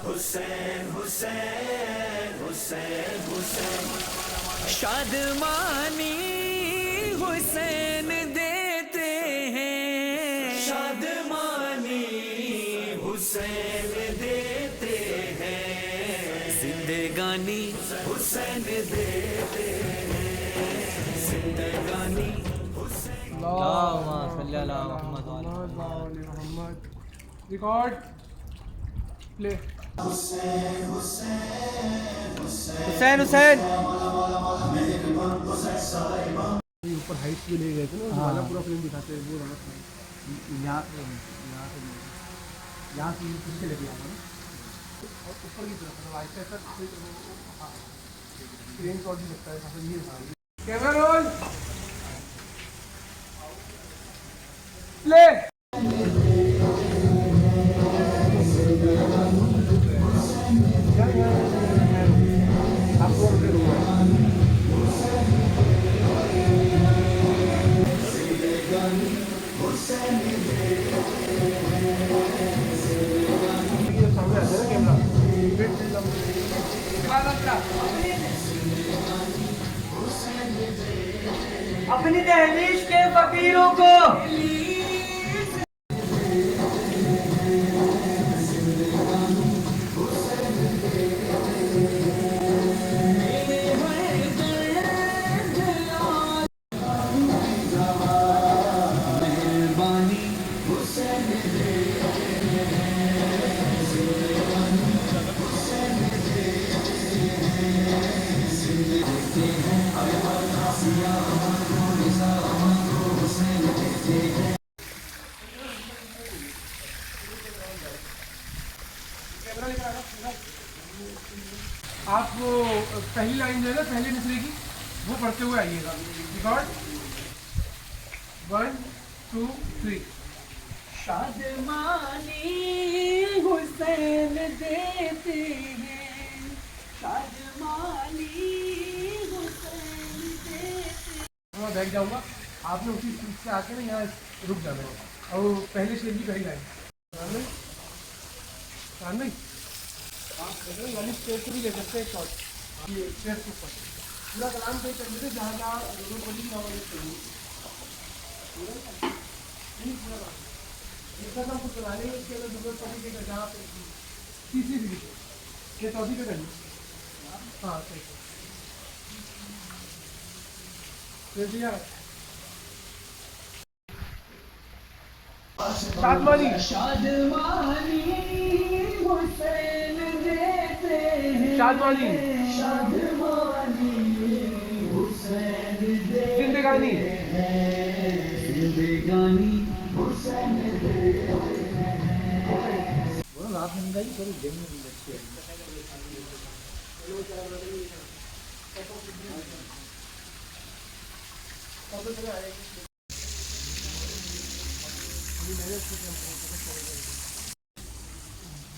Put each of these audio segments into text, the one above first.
हुसैन हुसैन हुसैन हुसैन शादमानी हुसैन देते हैं, शादमानी हुसैन देते हैं, जिंदगानी हुसैन देते हैं, जिंदगानी मोहम्मद। Record play. हुसैन हुसैन ऊपर हाइट भी ले गए थे ना, हाँ। वाला पूरा फिल्म दिखाते हैं वो वाला था। यहाँ यहाँ से पीछे लगे यहाँ पर और ऊपर की तरफ मतलब आहिस्ता आहिस्ता हाँ स्क्रीन शॉट भी लगता है काफी ये था। Camera roll play. सामने आता है ना कैमरा अपनी दहलीज के फकीरों को आप वो पहली लाइन जो है ना पहले मिसरे की वो पढ़ते हुए आइएगा। रिकॉर्ड 1 2 3। शादमानी हुसैन देते हैं, शादमानी हुसैन देते। मैं बैठ जाऊंगा, आपने उसी स्पीड से आके ना यहाँ रुक जाना है और वो पहले शेर की पहली लाइन नहीं यानी स्टेज से भी ले सकते हैं शॉट ये स्टेज के ऊपर पूरा कलाम पे कर लेते जहाँ जहाँ जरूरत पड़ी वहाँ चाहिए इसका हम कुछ चला लेंगे इसके अंदर जरूरत पड़ी कि जहाँ पे तीसरी सीढ़ी पे ये चौथी पे करनी। हाँ सही फिर दिया शादमानी शादमानी हुसैन देते हैं, शादमानी शादमानी हुसैन देते जिंदगानी हैं, जिंदगानी हुसैन देते हैं। रात में निकाली थोड़ी दिन में अच्छी है।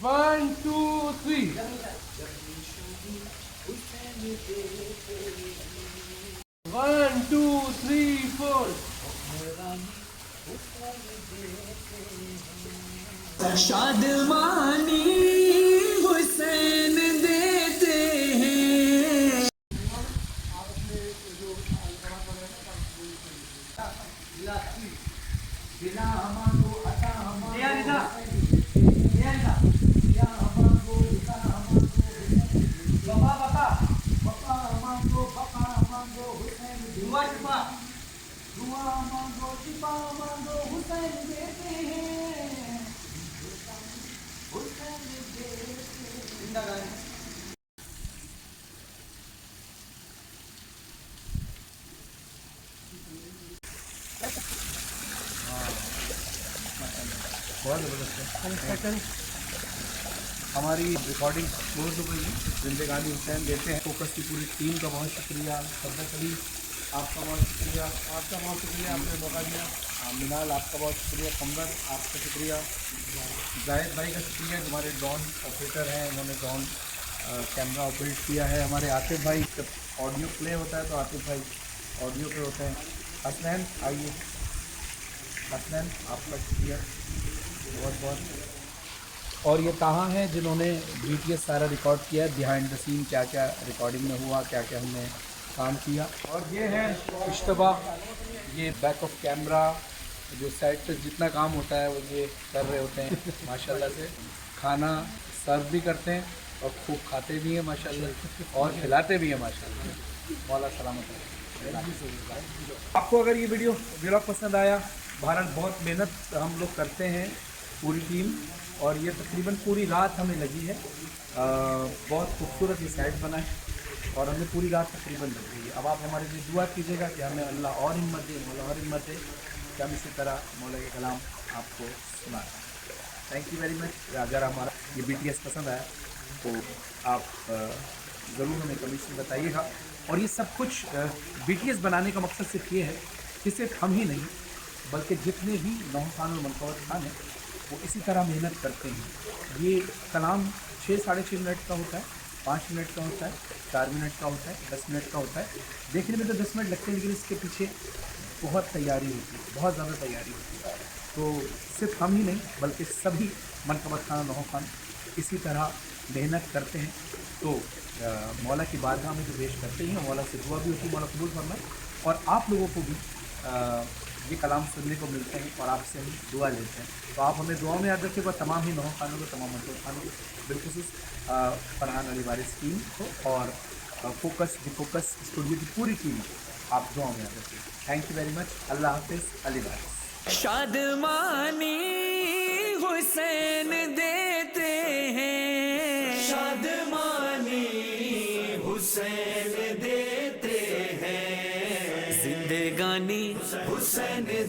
One two three. One two three four. शादमानी हुसैन देते हैं। बहुत ज़बरदस्त है। हमारी रिकॉर्डिंग क्लोज हो गई है। जिंदगानी हुसैन देते हैं। फोकस की पूरी टीम का बहुत शुक्रिया। सफदर करीब आपका बहुत शुक्रिया। आपका बहुत शुक्रिया, आपने मौका दिया। मिनाल आपका बहुत शुक्रिया। कमर आपका शुक्रिया। जाहिद भाई का शुक्रिया, हमारे ड्रोन ऑपरेटर हैं, उन्होंने ड्रोन कैमरा ऑपरेट किया है। हमारे आतिफ भाई, जब ऑडियो प्ले होता है तो आतिफ भाई ऑडियो पे होते हैं। हसनैन आइए, हसनैन आपका शुक्रिया बहुत बहुत। और ये ताहा हैं जिन्होंने BTS सारा रिकॉर्ड किया है, बिहाइंड द सीन क्या क्या रिकॉर्डिंग में हुआ, क्या क्या हमने काम किया। और ये है इश्तबा, ये बैक ऑफ कैमरा जो साइड पे जितना काम होता है वो ये कर रहे होते हैं माशाल्लाह से। खाना सर्व भी करते हैं और खूब खाते भी हैं माशाल्लाह, और खिलाते भी हैं माशाल्लाह। मौला सलामत है। आपको अगर ये वीडियो व्लॉग पसंद आया, भारत बहुत मेहनत हम लोग करते हैं पूरी टीम, और ये तकरीबन पूरी रात हमें लगी है। बहुत खूबसूरत ये साइड बना है और हमें पूरी रात तकरीबन लग गई है। अब आप हमारे लिए दुआ कीजिएगा कि हमें अल्लाह और हिम्मत दे, मौला और हिम्मत दे कि हम इसी तरह मौला के कलाम आपको सुना। Thank you very much. अगर हमारा ये BTS पसंद आया तो आप ज़रूर हमें कमेंट्स में बताइएगा। और ये सब कुछ BTS बनाने का मकसद सिर्फ ये है कि सिर्फ हम ही नहीं बल्कि जितने भी नौह खान और मनकवत खान हैं वो इसी तरह मेहनत करते हैं। ये कलाम 6-6.5 मिनट का होता है, 5 मिनट का होता है, 4 मिनट का होता है, 10 मिनट का होता है। देखने में तो 10 मिनट लगते हैं लेकिन इसके पीछे बहुत तैयारी होती है, बहुत ज़्यादा तैयारी होती है। तो सिर्फ हम ही नहीं बल्कि सभी मनकवत खान और नौह खान इसी तरह मेहनत करते हैं। तो मौला की बारगाह में तो पेश करते ही हैं, मौला से दुआ भी होती है, मौला कबूल फरमाए। और आप लोगों को भी ये कलाम सुनने को मिलते हैं और आपसे हम दुआ लेते हैं। तो आप हमें दुआ में याद रखिएगा, तमाम ही नौह खानों को, तमाम मनकवत खानों को, बिलखुसूस फरहान अली वारिस टीम को और फोकस स्टूडियो की पूरी टीम को आप दुआ में याद रखिएगा। Thank you very much. Allah हाफिज़। अली वारिस। शादमानी हुसैन देते हैं, शादमानी हुसैन देते हैं, जिंदगानी हुसैन दे